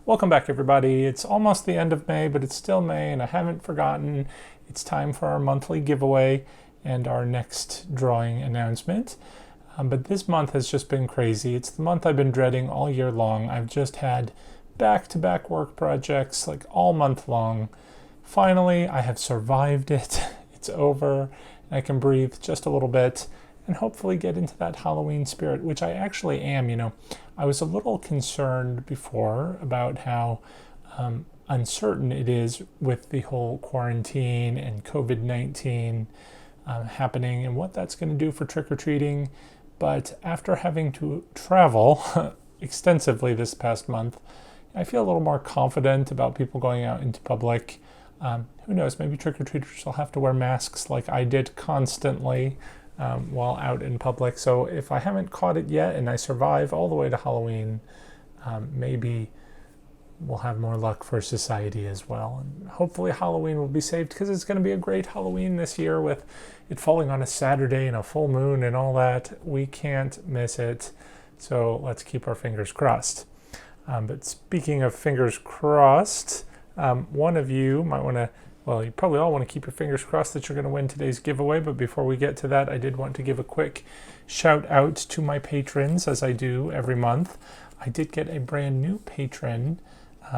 Welcome back, everybody. It's almost the end of May, but it's still May, and I haven't forgotten. It's time for our monthly giveaway and our next drawing announcement. But this month has just been crazy. It's the month I've been dreading all year long. I've just had back-to-back work projects like all month long. Finally, I have survived it. It's over, and I can breathe just a little bit and hopefully get into that Halloween spirit, which I actually am. I was a little concerned before about how uncertain it is with the whole quarantine and COVID-19 happening and what that's going to do for trick-or-treating. But after having to travel extensively this past month, I feel a little more confident about people going out into public. Who knows, maybe trick-or-treaters will have to wear masks like I did constantly while out in public. So if I haven't caught it yet and I survive all the way to Halloween, maybe we'll have more luck for society as well. And hopefully Halloween will be saved, because it's going to be a great Halloween this year with it falling on a Saturday and a full moon and all that. We can't miss it. So let's keep our fingers crossed. But speaking of fingers crossed, one of you might want to, well, you probably all want to keep your fingers crossed that you're going to win today's giveaway. But before we get to that, I did want to give a quick shout out to my patrons, as I do every month. I did get a brand new patron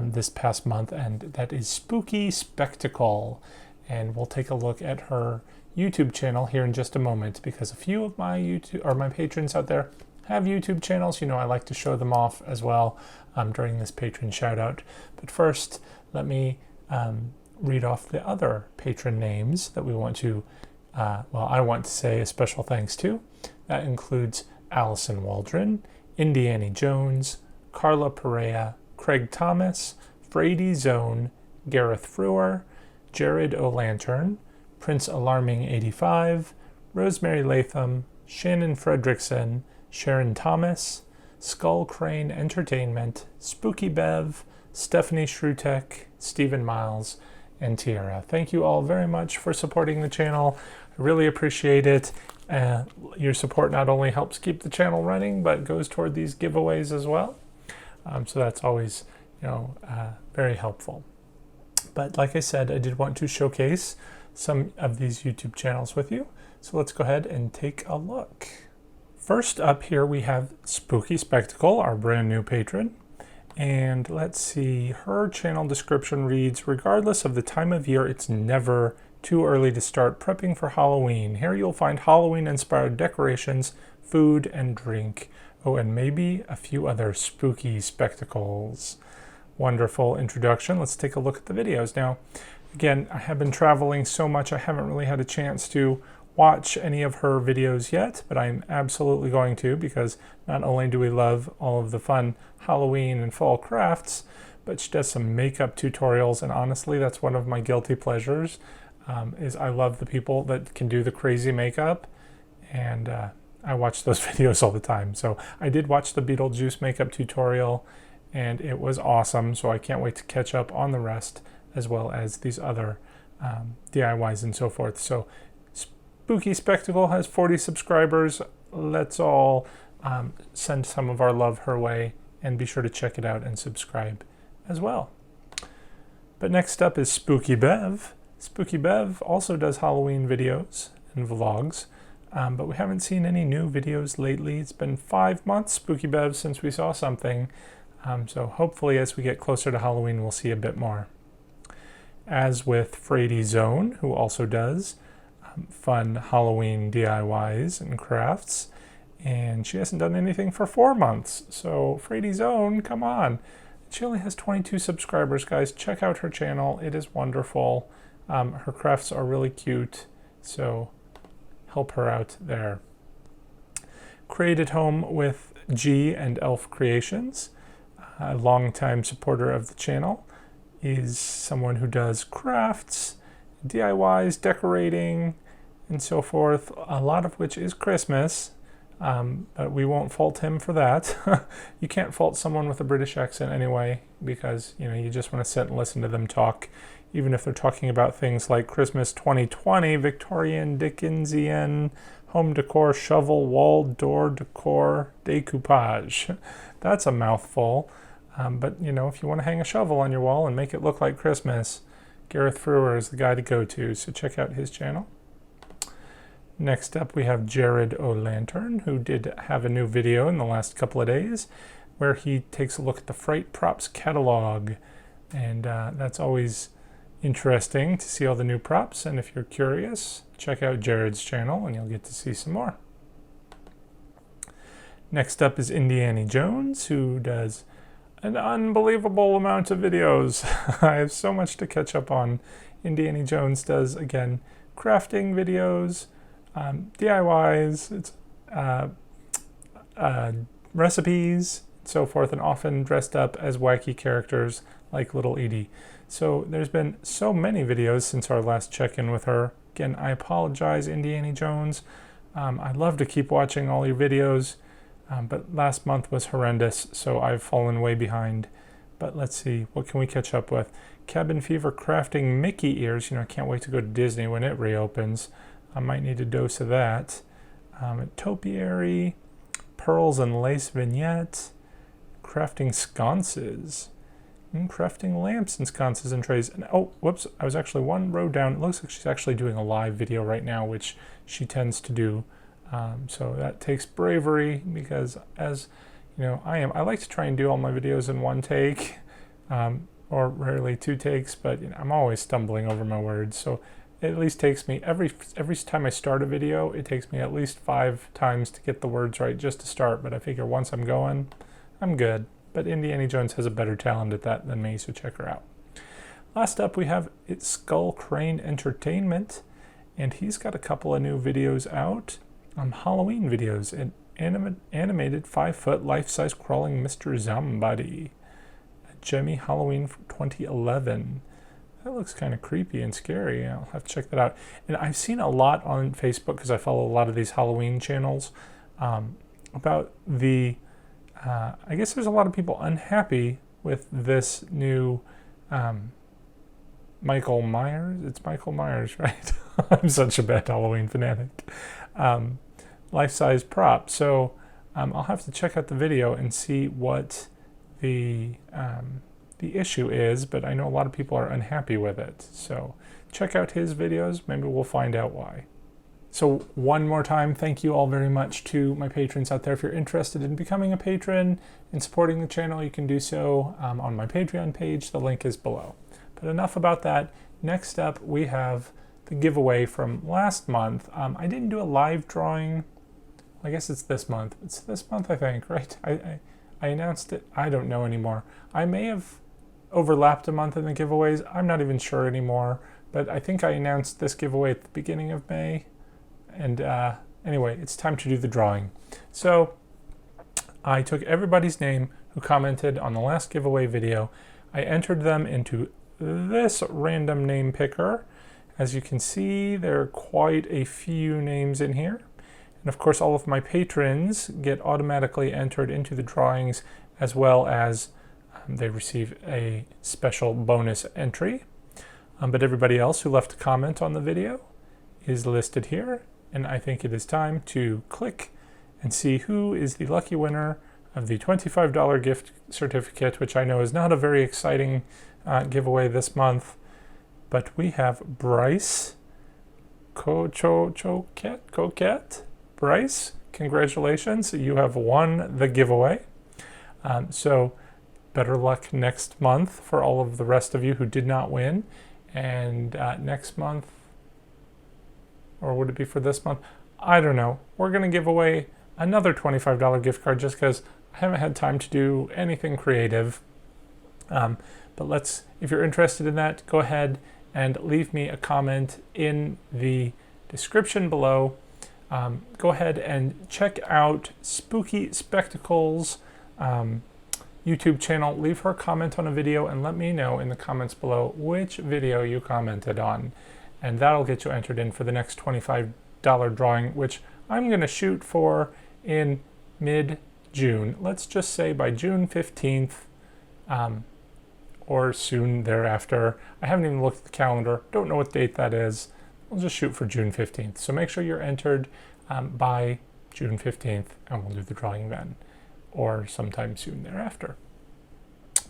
this past month, and that is Spooky Spectacle. And we'll take a look at her YouTube channel here in just a moment, because a few of my patrons out there have YouTube channels. I like to show them off as well during this patron shout out. But first, let me read off the other patron names that we want to, I want to say a special thanks to. That includes Allison Waldron, Indiana Jones, Carla Perea, Craig Thomas, Frady Zone, Gareth Frewer, Jared O'Lantern, Prince Alarming 85, Rosemary Latham, Shannon Fredrickson, Sharon Thomas, Skull Crane Entertainment, Spooky Bev, Stephanie Schrutek, Stephen Miles, and Teara. Thank you all very much for supporting the channel. I really appreciate it. Your support not only helps keep the channel running, but goes toward these giveaways as well. So that's always, very helpful. But like I said, I did want to showcase some of these YouTube channels with you. So let's go ahead and take a look. First up here we have Spooky Spectacle, our brand new patron. And let's see, her channel description reads, regardless of the time of year, it's never too early to start prepping for Halloween. Here you'll find Halloween-inspired decorations, food, and drink. Oh, and maybe a few other spooky spectacles. Wonderful introduction. Let's take a look at the videos. Now, again, I have been traveling so much, I haven't really had a chance to watch any of her videos yet, but I'm absolutely going to, because not only do we love all of the fun Halloween and fall crafts, but she does some makeup tutorials, and honestly, that's one of my guilty pleasures, is I love the people that can do the crazy makeup, and I watch those videos all the time. So I did watch the Beetlejuice makeup tutorial, and it was awesome, so I can't wait to catch up on the rest, as well as these other DIYs and so forth. So Spooky Spectacle has 40 subscribers. Let's all send some of our love her way, and be sure to check it out and subscribe as well. But next up is Spooky Bev. Spooky Bev also does Halloween videos and vlogs, but we haven't seen any new videos lately. It's been 5 months, Spooky Bev, since we saw something. So hopefully as we get closer to Halloween, we'll see a bit more. As with Frady Zone, who also does fun Halloween DIYs and crafts, and she hasn't done anything for 4 months. So Frady Zone, come on. She only has 22 subscribers, guys. Check out her channel. It is wonderful. Her crafts are really cute, so help her out there. Create at Home with G and Elf Creations, a longtime supporter of the channel, is someone who does crafts, DIYs, decorating, and so forth, a lot of which is Christmas, but we won't fault him for that. You can't fault someone with a British accent anyway, because you just want to sit and listen to them talk, even if they're talking about things like Christmas 2020, Victorian, Dickensian, home decor, shovel, wall, door decor, decoupage. That's a mouthful. But you know, if you want to hang a shovel on your wall and make it look like Christmas, Gareth Frewer is the guy to go to, so check out his channel. Next up we have Jared O'Lantern, who did have a new video in the last couple of days where he takes a look at the Fright Props catalog, and that's always interesting to see all the new props, and if you're curious, check out Jared's channel and you'll get to see some more. Next up is Indiana Jones, who does an unbelievable amount of videos. I have so much to catch up on. Indiana Jones does, again, crafting videos, DIYs, it's recipes, so forth, and often dressed up as wacky characters like Little Edie. So there's been so many videos since our last check-in with her. Again, I apologize, Indiana Jones. I'd love to keep watching all your videos, but last month was horrendous, so I've fallen way behind. But let's see, what can we catch up with? Cabin Fever crafting Mickey ears. You know, I can't wait to go to Disney when it reopens. I might need a dose of that. Topiary, pearls and lace vignette, crafting sconces, crafting lamps and sconces and trays. And oh, whoops, I was actually one row down. It looks like she's actually doing a live video right now, which she tends to do. So that takes bravery, because as you know, I like to try and do all my videos in one take, or rarely two takes, but you know, I'm always stumbling over my words. So it at least takes me, every time I start a video, it takes me at least 5 times to get the words right just to start. But I figure once I'm going, I'm good. But Indiana Jones has a better talent at that than me, so check her out. Last up we have It's Skull Crane Entertainment, and he's got a couple of new videos out. Halloween videos, an animated 5-foot life-size crawling Mr. Zombody. Jemmy Halloween from 2011. That looks kind of creepy and scary. I'll have to check that out. And I've seen a lot on Facebook, because I follow a lot of these Halloween channels, about the, I guess there's a lot of people unhappy with this new Michael Myers. It's Michael Myers, right? I'm such a bad Halloween fanatic. Life-size prop. So I'll have to check out the video and see what the issue is, but I know a lot of people are unhappy with it. So check out his videos. Maybe we'll find out why. So one more time, thank you all very much to my patrons out there. If you're interested in becoming a patron and supporting the channel, you can do so on my Patreon page. The link is below. But enough about that. Next up, we have the giveaway from last month. I didn't do a live drawing. I guess it's this month. It's this month, I think, right? I announced it. I don't know anymore. I may have overlapped a month in the giveaways. I'm not even sure anymore. But I think I announced this giveaway at the beginning of May. And anyway, it's time to do the drawing. So I took everybody's name who commented on the last giveaway video. I entered them into this random name picker. As you can see, there are quite a few names in here. And of course, all of my patrons get automatically entered into the drawings, as well as they receive a special bonus entry. But everybody else who left a comment on the video is listed here. And I think it is time to click and see who is the lucky winner of the $25 gift certificate, which I know is not a very exciting giveaway this month. But we have Bryce Coquette. Bryce, congratulations. You have won the giveaway. So better luck next month for all of the rest of you who did not win. And next month, or would it be for this month? I don't know. We're going to give away another $25 gift card just because I haven't had time to do anything creative. But if you're interested in that, go ahead and leave me a comment in the description below. Go ahead and check out Spooky Spectacles YouTube channel. Leave her a comment on a video and let me know in the comments below which video you commented on. And that'll get you entered in for the next $25 drawing, which I'm going to shoot for in mid-June. Let's just say by June 15th or soon thereafter. I haven't even looked at the calendar. Don't know what date that is. We'll just shoot for June 15th. So make sure you're entered by June 15th, and we'll do the drawing then, or sometime soon thereafter.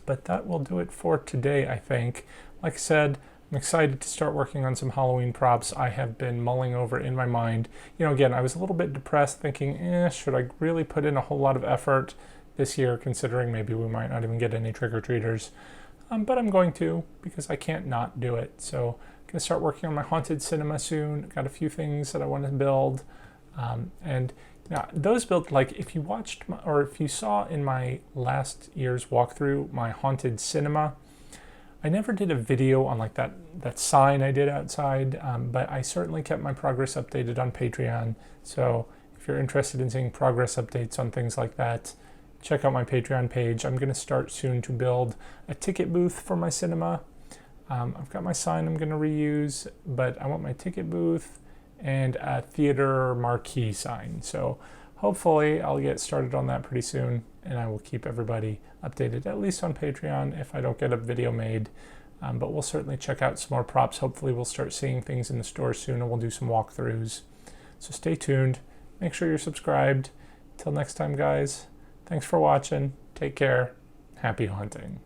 But that will do it for today, I think. Like I said, I'm excited to start working on some Halloween props. I have been mulling over in my mind. Again, I was a little bit depressed thinking, should I really put in a whole lot of effort this year, considering maybe we might not even get any trick-or-treaters. But I'm going to, because I can't not do it. So I'm going to start working on my haunted cinema soon. Got a few things that I want to build. And those built, like if you watched, or if you saw in my last year's walkthrough, my haunted cinema, I never did a video on like that sign I did outside, but I certainly kept my progress updated on Patreon. So if you're interested in seeing progress updates on things like that, check out my Patreon page. I'm going to start soon to build a ticket booth for my cinema. I've got my sign I'm going to reuse, but I want my ticket booth and a theater marquee sign. So hopefully I'll get started on that pretty soon, and I will keep everybody updated, at least on Patreon, if I don't get a video made. But we'll certainly check out some more props. Hopefully we'll start seeing things in the store soon, and we'll do some walkthroughs. So stay tuned. Make sure you're subscribed. Till next time, guys. Thanks for watching. Take care. Happy hunting.